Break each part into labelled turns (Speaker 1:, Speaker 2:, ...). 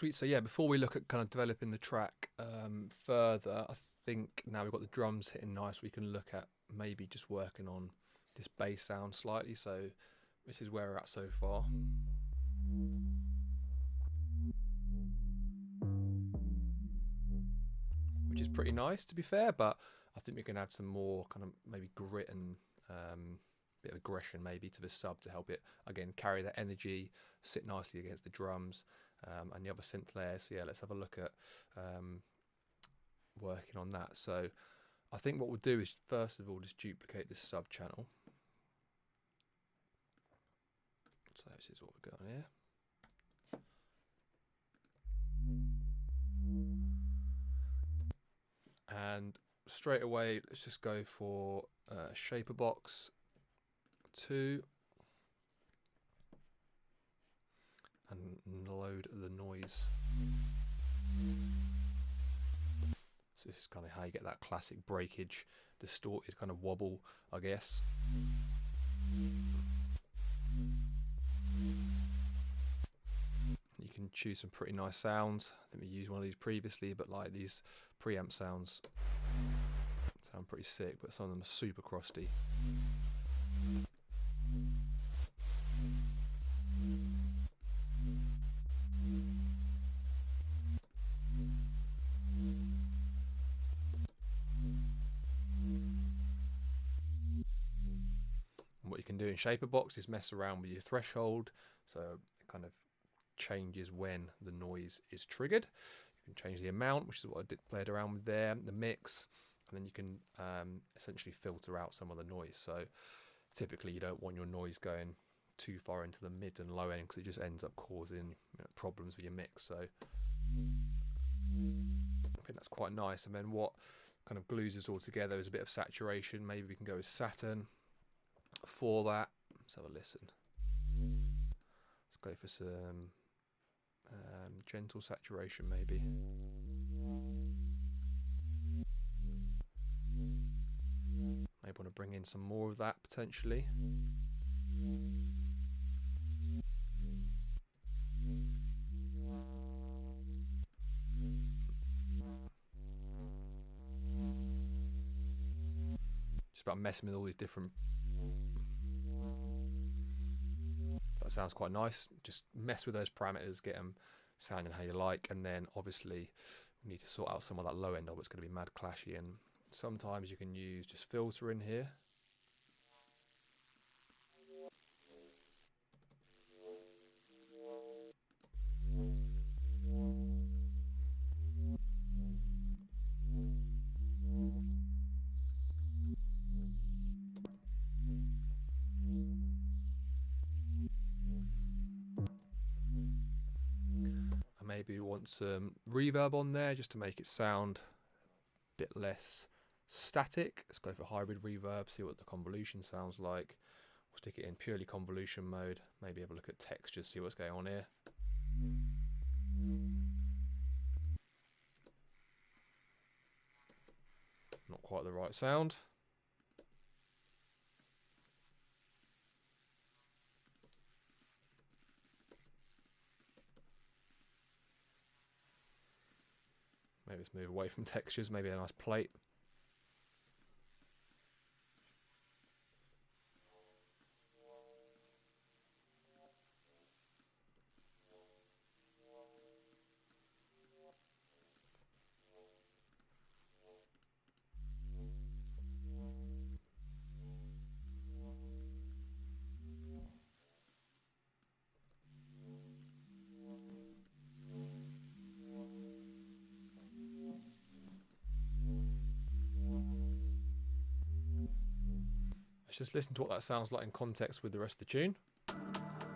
Speaker 1: Sweet. So yeah, before we look at kind of developing the track further, I think now we've got the drums hitting nice, we can look at maybe just working on this bass sound slightly. So this is where we're at so far. Which is pretty nice, to be fair, but I think we can add some more kind of maybe grit and bit of aggression maybe to the sub to help it, again, carry that energy, sit nicely against the drums and the other synth layers. So yeah, let's have a look at working on that. So I think what we'll do is, first of all, just duplicate this sub channel. So this is what we've got on here. And straight away, let's just go for Shaper Box 2 and load the noise. So this is kind of how you get that classic breakage, distorted kind of wobble, I guess. You can choose some pretty nice sounds. I think we used one of these previously, but like these preamp sounds sound pretty sick, but some of them are super crusty. And what you can do in Shaper Box is mess around with your threshold, so it kind of changes when the noise is triggered. You can change the amount, which is what I did played around with there, the mix, and then you can essentially filter out some of the noise. So typically you don't want your noise going too far into the mid and low end, because it just ends up causing problems with your mix. So I think that's quite nice. And then what kind of glues this all together is a bit of saturation. Maybe we can go with Saturn for that. Let's have a listen. Let's go for some gentle saturation maybe. Maybe want to bring in some more of that potentially. Just about messing with all these different. That sounds quite nice. Just mess with those parameters, get them sounding how you like, and then obviously we need to sort out some of that low end of it's going to be mad clashy, and sometimes you can use just filter in here. Maybe we want some reverb on there just to make it sound a bit less static. Let's go for hybrid reverb, see what the convolution sounds like. We'll stick it in purely convolution mode. Maybe have a look at textures, see what's going on here. Not quite the right sound. Maybe let's move away from textures, maybe a nice plate. Let's just listen to what that sounds like in context with the rest of the tune.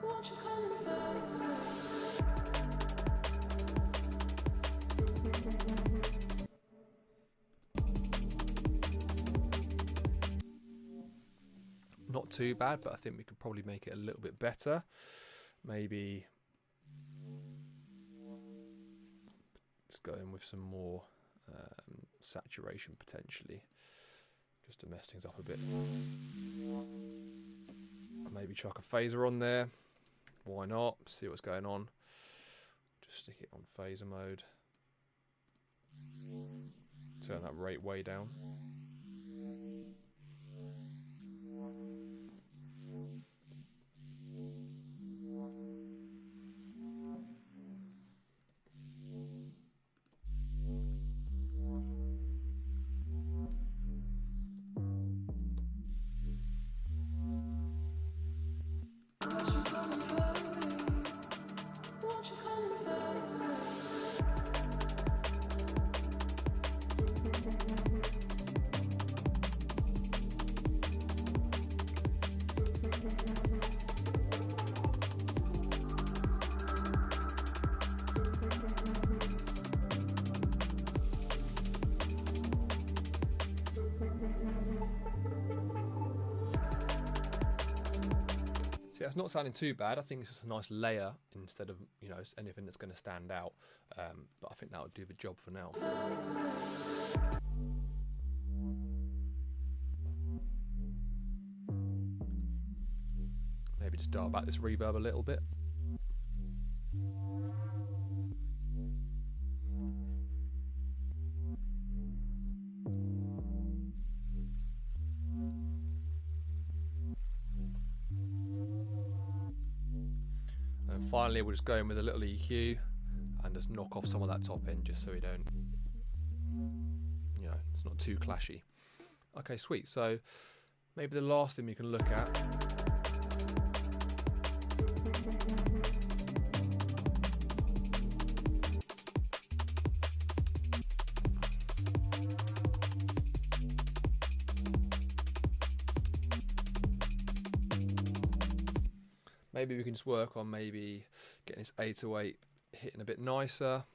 Speaker 2: What you calling for?
Speaker 1: Not too bad, but I think we could probably make it a little bit better. Maybe let's go in with some more saturation potentially, just to mess things up a bit. Maybe chuck a phaser on there. Why not? See what's going on. Stick it on phaser mode. Turn that rate way down. See, that's not sounding too bad. I think it's just a nice layer instead of, you know, anything that's going to stand out. But I think that would do the job for now. Maybe just dial back this reverb a little bit. And finally, we'll just go in with a little EQ and just knock off some of that top end just so we don't, you know, it's not too clashy. Okay, sweet. So maybe the last thing we can look at . Maybe we can just work on maybe getting this 808 hitting a bit nicer.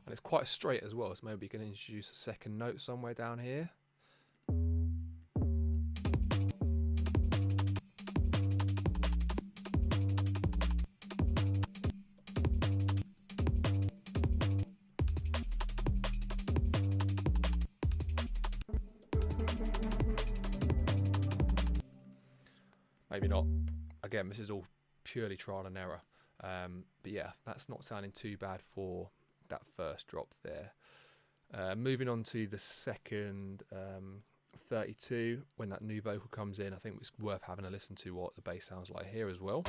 Speaker 1: And it's quite straight as well, so maybe we can introduce a second note somewhere down here. Maybe not. Again, this is all purely trial and error. But yeah, that's not sounding too bad for that first drop there. Moving on to the second 32, when that new vocal comes in, I think it's worth having a listen to what the bass sounds like here as well.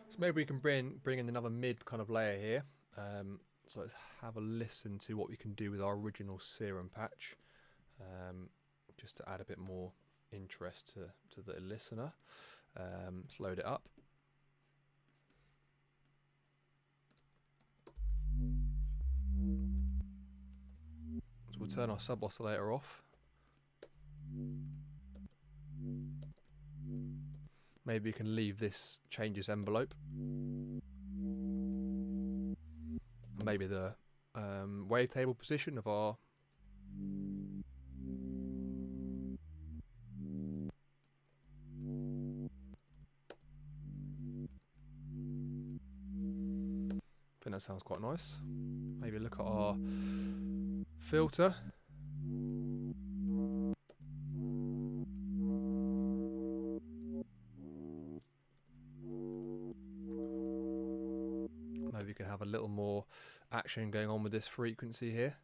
Speaker 1: So maybe we can bring in another mid kind of layer here. So let's have a listen to what we can do with our original serum patch, just to add a bit more interest to the listener. Let's load it up. So we'll turn our sub oscillator off. Maybe we can leave this changes envelope. Maybe the wavetable position of our I think that sounds quite nice. Maybe look at our filter. Maybe we can have a little more action going on with this frequency here.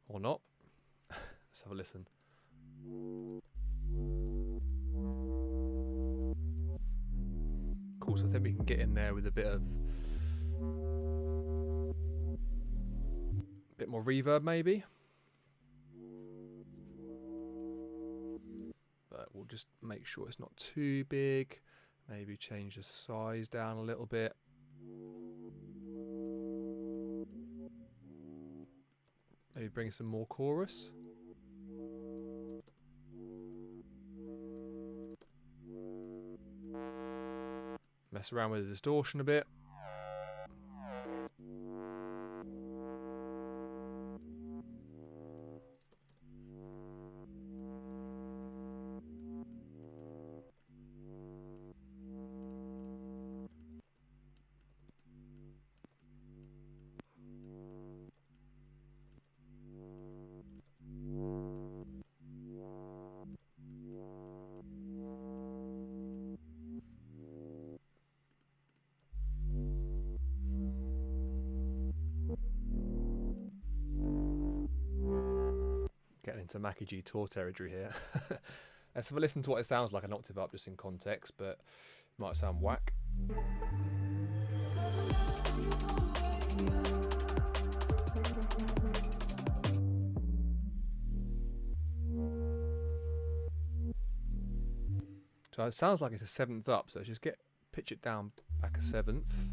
Speaker 1: Or not. Let's have a listen. Cool, so I think we can get in there with a bit more reverb maybe. But we'll just make sure it's not too big. Maybe change the size down a little bit. Maybe bring some more chorus. Mess around with the distortion a bit. Getting into Mackie G tour territory here. Let's have a listen to what it sounds like an octave up just in context, but it might sound whack. So it sounds like it's a seventh up, so just pitch it down back a seventh.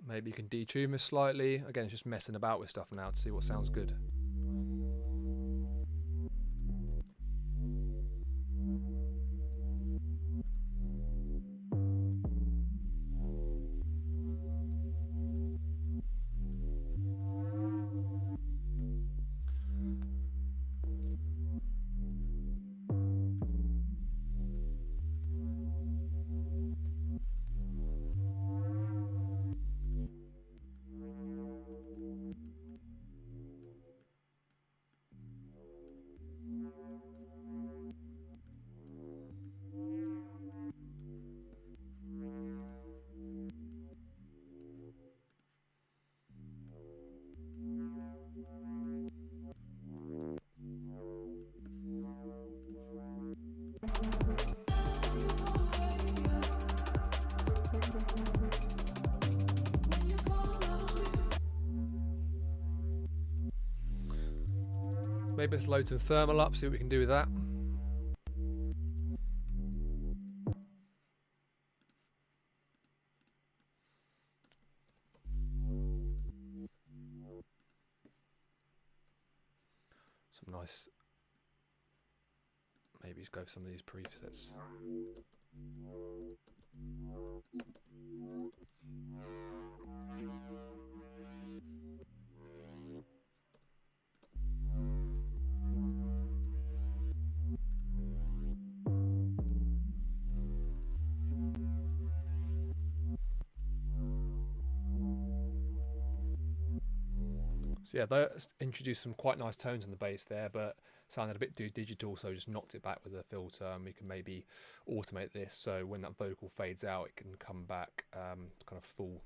Speaker 1: Maybe you can detune this slightly. Again, it's just messing about with stuff now to see what sounds good. Maybe let's load some thermal up, see what we can do with that. Some nice, maybe just go for some of these presets. So yeah, they introduced some quite nice tones in the bass there, but sounded a bit too digital, so just knocked it back with a filter, and we can maybe automate this so when that vocal fades out, it can come back kind of full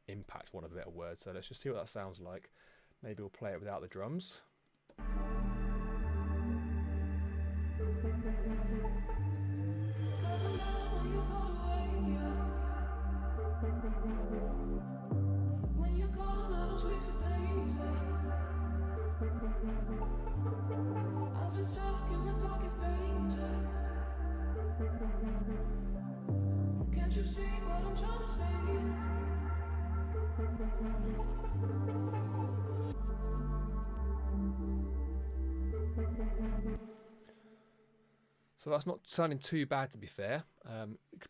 Speaker 1: impact, for want of a better word. So let's just see what that sounds like. Maybe we'll play it without the drums.
Speaker 2: I've been stuck in the darkest danger. Can't you see what I'm trying to say?
Speaker 1: So that's not sounding too bad, to be fair.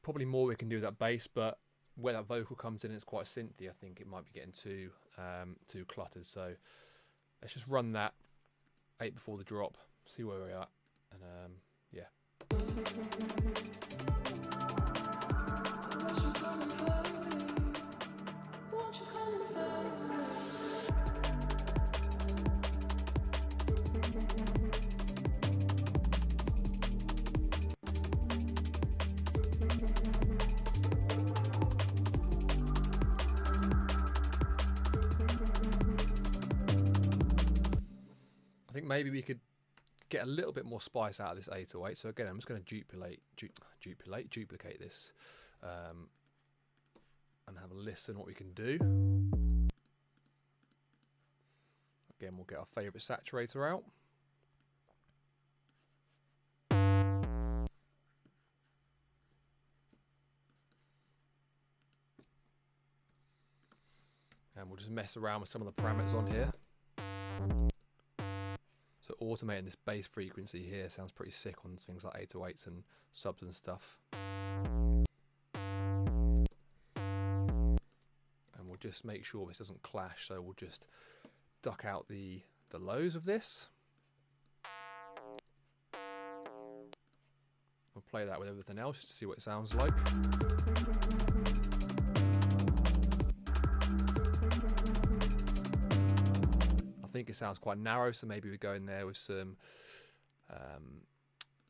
Speaker 1: Probably more we can do with that bass, but where that vocal comes in, it's quite synthy. I think it might be getting too cluttered. So let's just run that 8 before the drop, see where we're at, and yeah.
Speaker 2: Won't you come and find me? Won't you come and find me?
Speaker 1: think maybe we could get a little bit more spice out of this 808. So again, I'm just going to duplicate this and have a listen what we can do. Again, we'll get our favourite saturator out. And we'll just mess around with some of the parameters on here. So automating this bass frequency here sounds pretty sick on things like 808s and subs and stuff. And we'll just make sure this doesn't clash, so we'll just duck out the lows of this. We'll play that with everything else to see what it sounds like. I think it sounds quite narrow, so maybe we go in there with some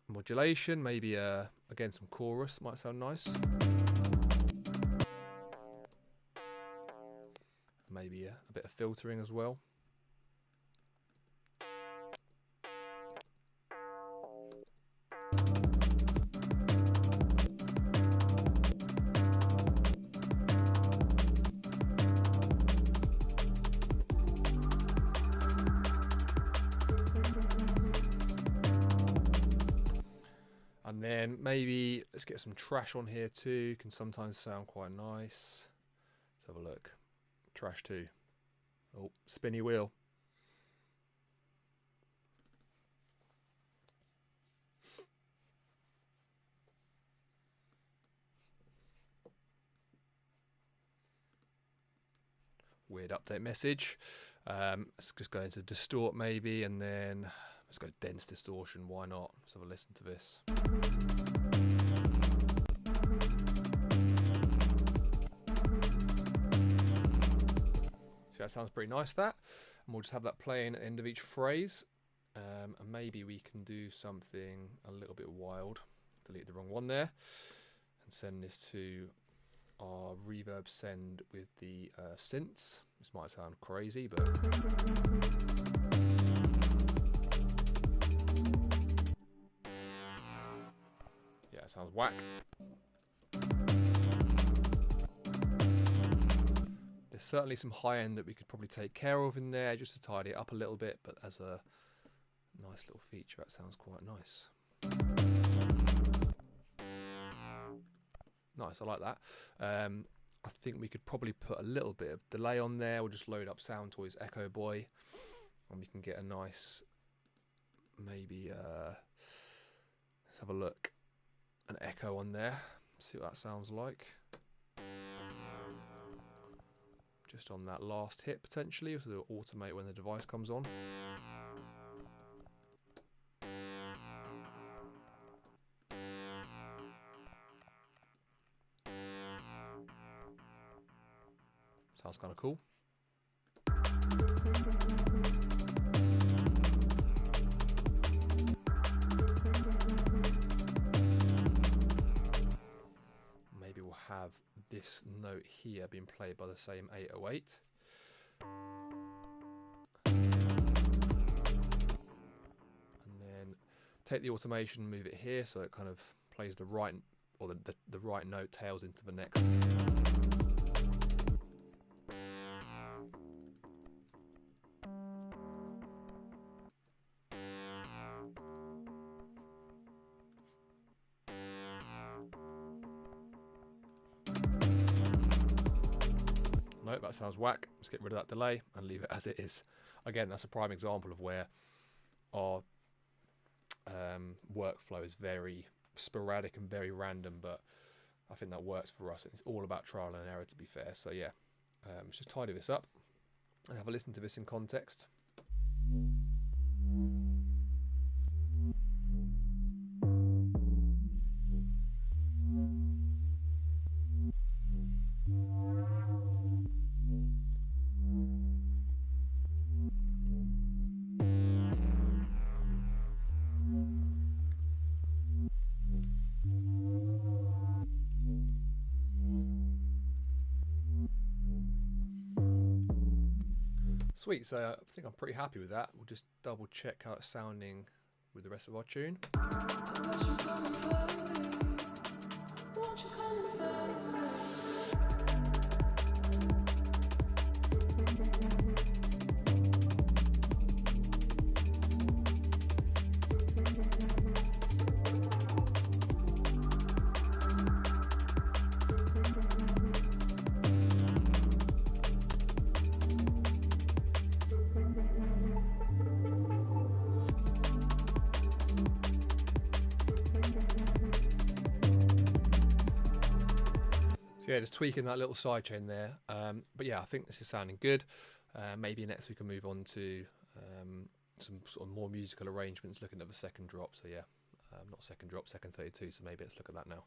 Speaker 1: modulation, maybe again some chorus might sound nice. Maybe a bit of filtering as well. And then maybe let's get some trash on here too. Can sometimes sound quite nice. Let's have a look. Trash 2. Oh, spinny wheel. Weird update message. Let's just go into distort maybe, and then let's go dense distortion. Why not? Let's have a listen to this. So that sounds pretty nice, that. And we'll just have that playing at the end of each phrase. And maybe we can do something a little bit wild. Delete the wrong one there. And send this to our reverb send with the synths. This might sound crazy, but yeah, it sounds whack. There's certainly some high end that we could probably take care of in there just to tidy it up a little bit, but as a nice little feature, that sounds quite nice. Nice, I like that. I think we could probably put a little bit of delay on there. We'll just load up Soundtoys Echo Boy, and we can get a nice, maybe, let's have a look, an echo on there. See what that sounds like. Just on that last hit potentially, so it'll automate when the device comes on. Sounds kind of cool. Maybe we'll have this note here being played by the same 808. And then take the automation, move it here so it kind of plays the right, or the right note tails into the next. Nope, that sounds whack. Let's get rid of that delay and leave it as it is. Again, that's a prime example of where our workflow is very sporadic and very random, but I think that works for us. It's all about trial and error, to be fair. So yeah, let's just tidy this up and have a listen to this in context. Sweet, so I think I'm pretty happy with that. We'll just double check how it's sounding with the rest of our tune.
Speaker 2: Won't you come and find me? Won't you come and find me?
Speaker 1: So yeah, just tweaking that little sidechain there. But yeah, I think this is sounding good. Maybe next we can move on to some sort of more musical arrangements, looking at the second drop. So yeah, not second drop, second 32. So maybe let's look at that now.